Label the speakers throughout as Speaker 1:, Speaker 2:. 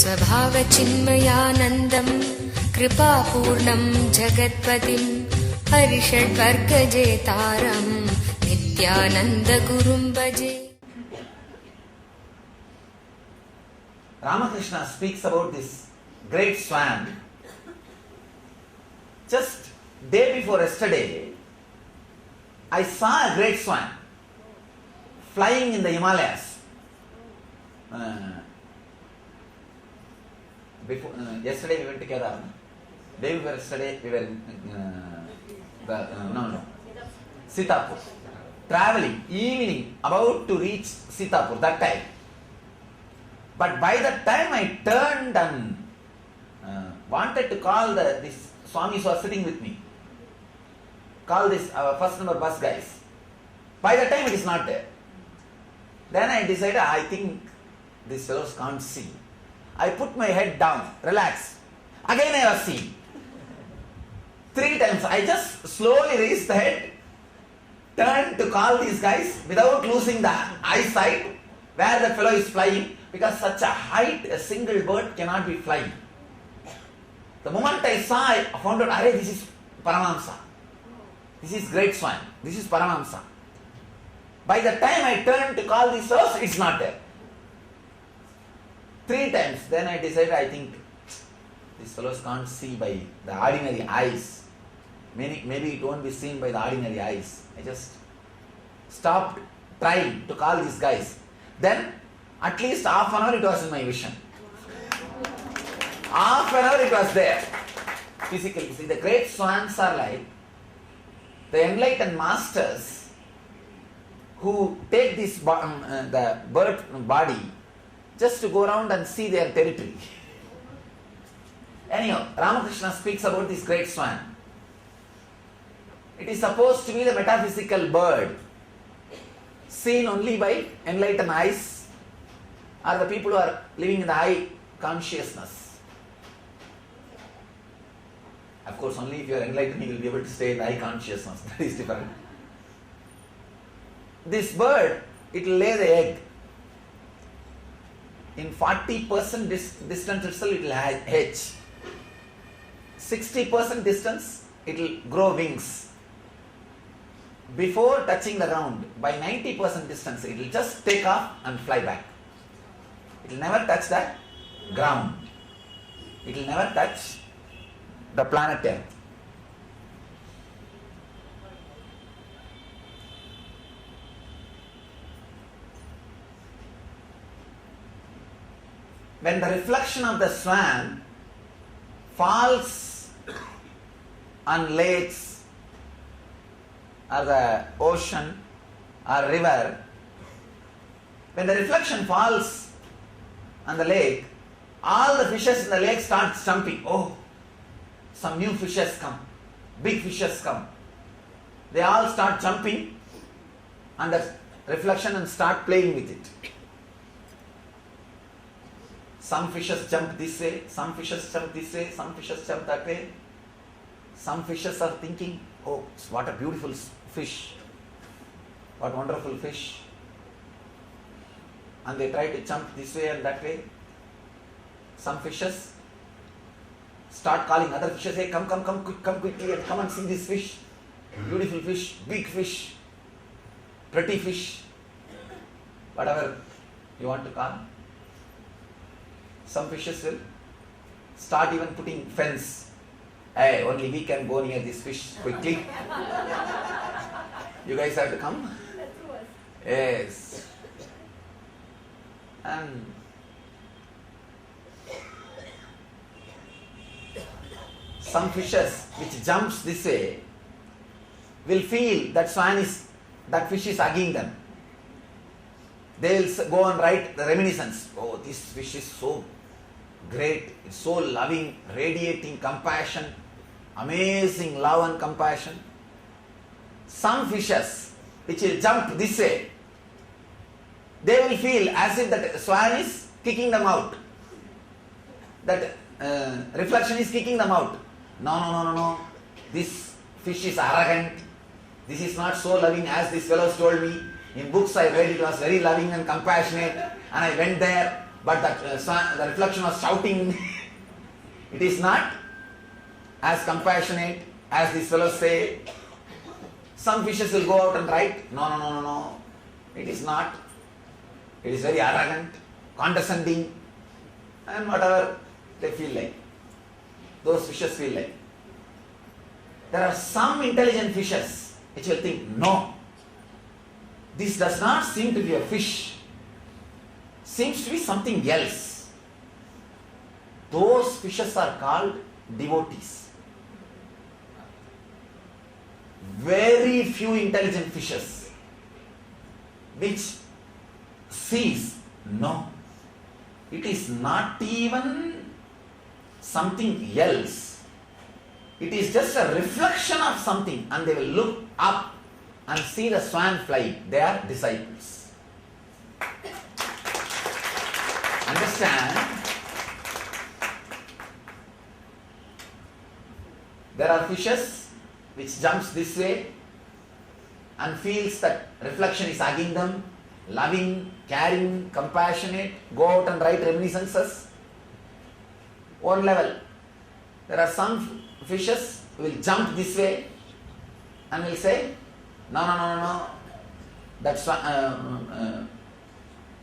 Speaker 1: स्वभावचिन्मयानन्दम् कृपापूर्णं जगत्पतिं हरिषड्वर्गजेतारं नित्यानन्दगुरुं भजे.
Speaker 2: Ramakrishna speaks about this great swan. Just day before yesterday, I saw a great swan flying in the Himalayas. Yesterday we went to Kedar. Day before yesterday we were in Sitapur. Traveling, evening, about to reach Sitapur that time. But by that time I turned and wanted to call this Swamis who are sitting with me. Call this first number bus guys. By that time it is not there. Then I decided, I think these fellows can't see. I put my head down, relax. Again I was seeing. 3 times I just slowly raised the head, turned to call these guys without losing the eyesight where the fellow is flying, because such a height a single bird cannot be flying. The moment I saw, I found out, this is Paramahamsa. This is great swan. This is Paramahamsa. By the time I turned to call this fellows, it's not there. 3 times. Then I decided, I think these fellows can't see by the ordinary eyes. Maybe it won't be seen by the ordinary eyes. I just stopped trying to call these guys. Then at least half an hour it was in my vision. Half an hour it was there. Physically. See, the great swans are like the enlightened masters who take this the bird body just to go around and see their territory. Anyhow, Ramakrishna speaks about this great swan. It is supposed to be the metaphysical bird, seen only by enlightened eyes, or the people who are living in the high consciousness. Of course, only if you are enlightened, you will be able to stay in the high consciousness. That is different. This bird, it will lay the egg. In 40% distance itself, it will hatch. 60% distance, it will grow wings. Before touching the ground, by 90% distance, it will just take off and fly back. It will never touch the ground. It will never touch the planet Earth. When the reflection of the swan falls on lakes or the ocean or river, when the reflection falls on the lake, all the fishes in the lake start jumping. Oh, some new fishes come, big fishes come. They all start jumping on the reflection and start playing with it. Some fishes jump this way, some fishes jump this way, some fishes jump that way. Some fishes are thinking, oh, what a beautiful fish, what wonderful fish. And they try to jump this way and that way. Some fishes start calling other fishes, hey, come quickly and come and see this fish. Beautiful fish, big fish, pretty fish, whatever you want to call. Some fishes will start even putting fence. Hey, only we can go near this fish quickly. You guys have to come? Yes. And some fishes which jumps this way will feel that fish is hugging them. They will go and write the reminiscence. Oh, this fish is so great, it's so loving, radiating compassion, amazing love and compassion. Some fishes which will jump this way, they will feel as if that swan is kicking them out. That reflection is kicking them out. No. This fish is arrogant. This is not so loving as this fellow told me. In books I read it was very loving and compassionate, and I went there but the reflection was shouting. It is not as compassionate as these fellows say. Some fishes will go out and write. No. It is not. It is very arrogant, condescending, and whatever they feel like. Those fishes feel like. There are some intelligent fishes which will think, no, this does not seem to be a fish. Seems to be something else. Those fishes are called devotees. Very few intelligent fishes which sees, no, it is not even something else. It is just a reflection of something, and they will look up and see the swan fly. They are disciples. Understand? There are fishes which jumps this way and feels that reflection is hugging them, loving, caring, compassionate, go out and write reminiscences. One level. There are some fishes who will jump this way and will say, no, that's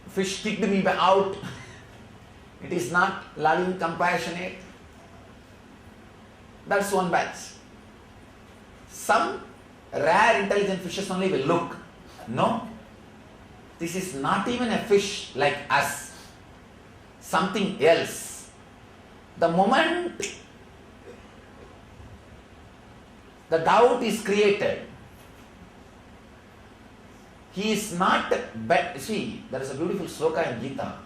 Speaker 2: fish kicked me out. It is not loving, compassionate. That's one batch. Some rare intelligent fishes only will look. No, this is not even a fish like us. Something else. The moment the doubt is created, he is not better. See, there is a beautiful sloka in Gita.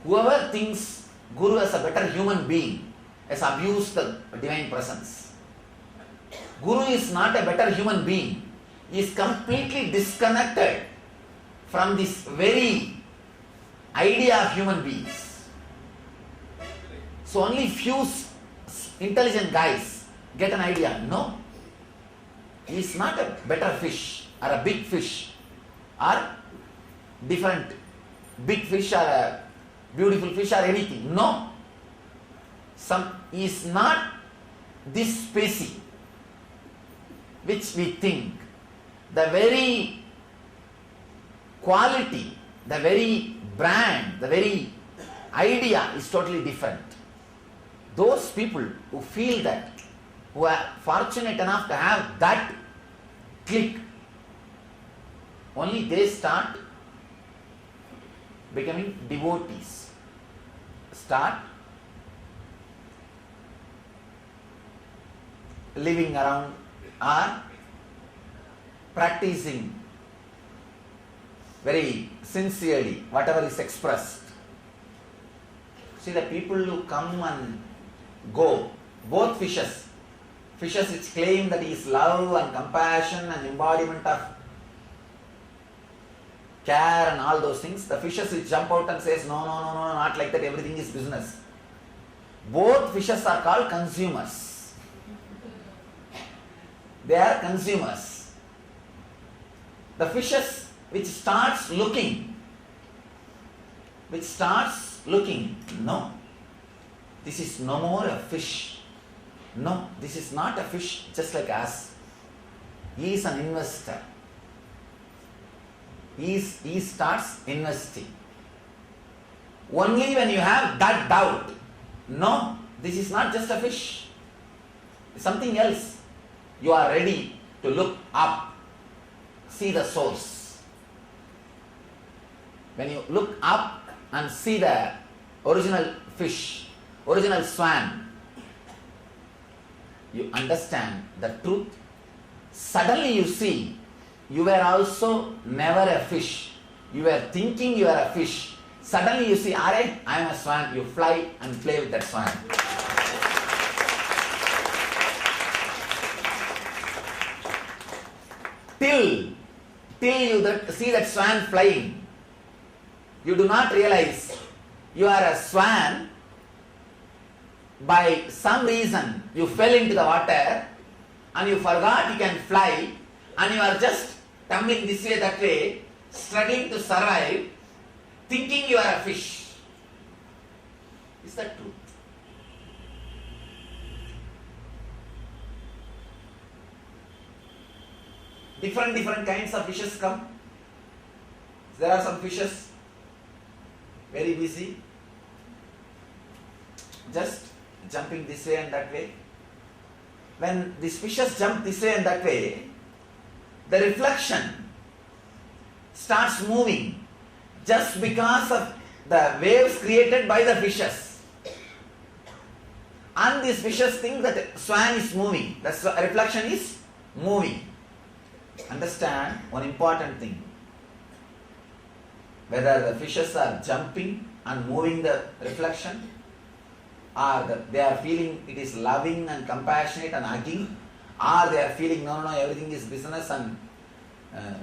Speaker 2: Whoever thinks Guru as a better human being has abused the divine presence. Guru is not a better human being. He is completely disconnected from this very idea of human beings. So only few intelligent guys get an idea. No, he is not a better fish or a big fish or different big fish or a beautiful fish or anything. No, he is not this species which we think. The very quality, the very brand, the very idea is totally different. Those people who feel that, who are fortunate enough to have that click, only they start becoming devotees. Start living around or practicing very sincerely whatever is expressed. See, the people who come and go, both fishes which claim that he is love and compassion and embodiment of care and all those things, the fishes which jump out and says no, not like that, everything is business. Both fishes are called consumers. They are consumers. The fishes which starts looking, no, this is no more a fish. No, this is not a fish just like us. He is an investor. He starts investing. Only when you have that doubt, no, this is not just a fish, it's something else, you are ready to look up, see the source. When you look up and see the original fish, original swan, you understand the truth. Suddenly you see, you were also never a fish. You were thinking you are a fish. Suddenly you see, I am a swan. You fly and play with that swan. Till you see that swan flying, you do not realize you are a swan. By some reason you fell into the water and you forgot you can fly, and you are just tumbling this way, that way, struggling to survive, thinking you are a fish. Is that true? Different kinds of fishes come. There are some fishes very busy, just jumping this way and that way. When these fishes jump this way and that way, the reflection starts moving just because of the waves created by the fishes. And these fishes think that swan is moving, the reflection is moving. Understand one important thing. Whether the fishes are jumping and moving the reflection, or they are feeling it is loving and compassionate and hugging, or they are feeling no, everything is business and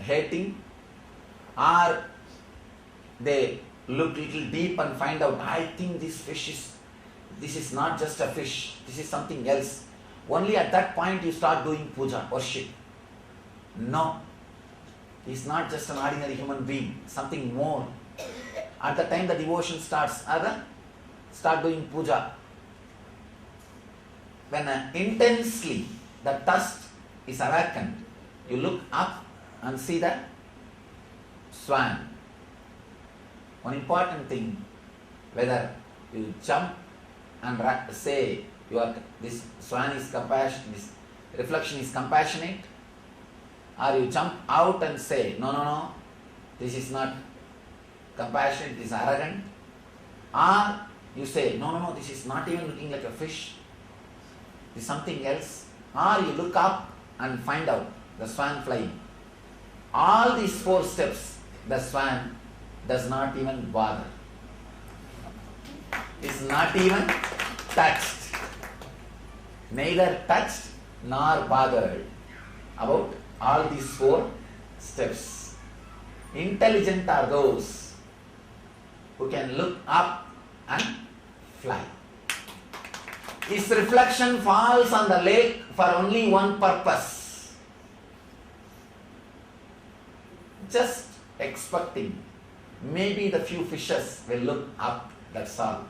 Speaker 2: hating, or they look little deep and find out, I think this is not just a fish, this is something else. Only at that point you start doing puja, worship. No, he is not just an ordinary human being, something more. At the time the devotion starts, start doing puja. When intensely the thirst is awakened, you look up and see the swan. One important thing, whether you jump and say this swan is compassionate, this reflection is compassionate, or you jump out and say, no, this is not compassionate, this is arrogant, or you say, no, this is not even looking like a fish, this is something else, or you look up and find out the swan flying. All these 4 steps, the swan does not even bother. Is not even touched. Neither touched nor bothered about all these 4 steps. Intelligent are those who can look up and fly. His reflection falls on the lake for only one purpose. Just expecting maybe the few fishes will look up, that's all.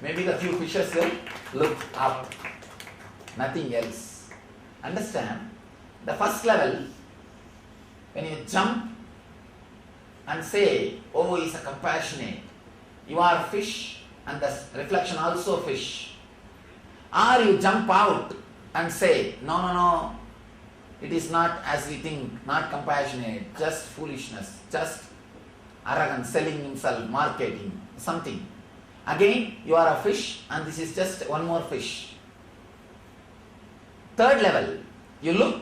Speaker 2: Maybe the few fishes will look up, nothing else. Understand? The first level, when you jump and say, oh, he is a compassionate, you are a fish and the reflection also fish. Or you jump out and say, no, it is not as we think, not compassionate, just foolishness, just arrogance, selling himself, marketing, something. Again, you are a fish and this is just one more fish. Third level, you look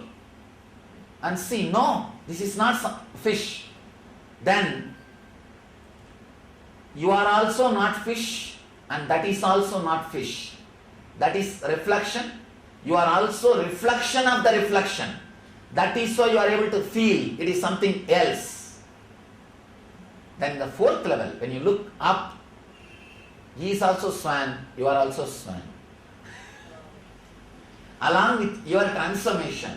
Speaker 2: and see, no, this is not fish. Then, you are also not fish and that is also not fish. That is reflection. You are also reflection of the reflection. That is why you are able to feel it is something else. Then the 4th level, when you look up, he is also swan, you are also swan. Along with your transformation,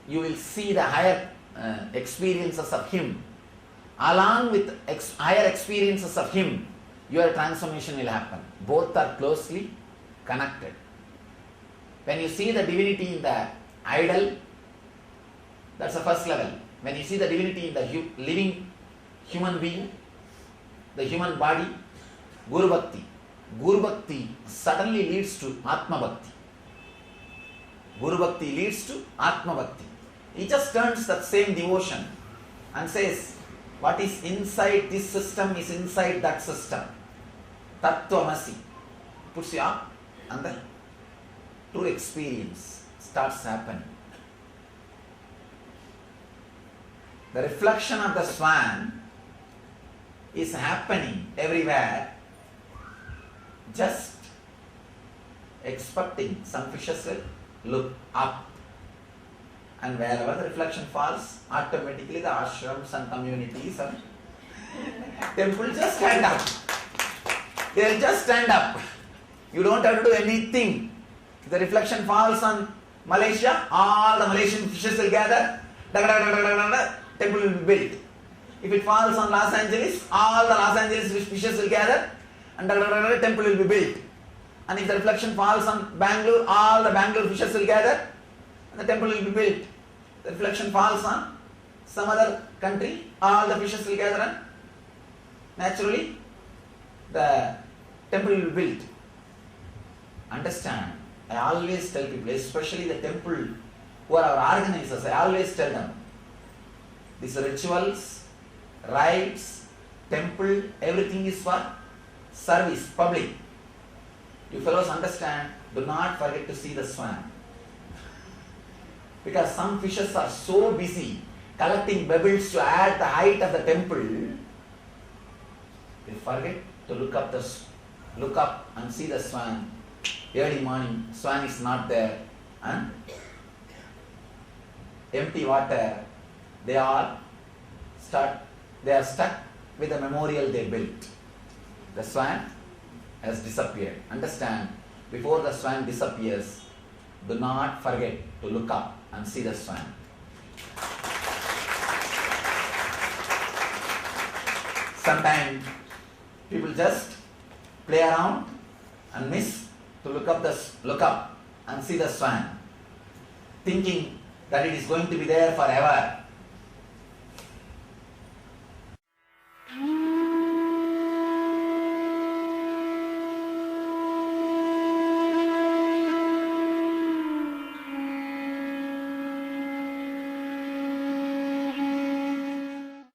Speaker 2: you will see the higher experiences of him. Along with higher experiences of him, your transformation will happen. Both are closely connected. When you see the divinity in the idol, that's the first level. When you see the divinity in the living human being, the human body, Guru Bhakti. Guru Bhakti suddenly leads to Atma Bhakti. Guru Bhakti leads to Atma Bhakti. He just turns that same devotion and says, what is inside this system is inside that system. Tattvamasi. Puts you up and the true experience starts happening. The reflection of the swan is happening everywhere, just expecting some fishes will look up. And wherever the reflection falls, automatically the ashrams and communities and temples just stand up. They'll just stand up. You don't have to do anything. If the reflection falls on Malaysia, all the Malaysian fishes will gather, temple will be built. If it falls on Los Angeles, all the Los Angeles fishes will gather and the temple will be built. And if the reflection falls on Bangalore, all the Bangalore fishes will gather and the temple will be built. The reflection falls on some other country, all the fishes will gather and naturally the temple will be built. Understand? I always tell people, especially the temple who are our organizers, I always tell them, these rituals, rites, temple, everything is for service, public. You fellows understand, do not forget to see the swan. Because some fishes are so busy collecting pebbles to add the height of the temple, they forget to look up and see the swan. Early morning, swan is not there, and empty water. They are stuck with the memorial they built. The swan has disappeared. Understand? Before the swan disappears, do not forget to look up and see the swan. Sometimes people just play around and miss to look up and see the swan, thinking that it is going to be there forever.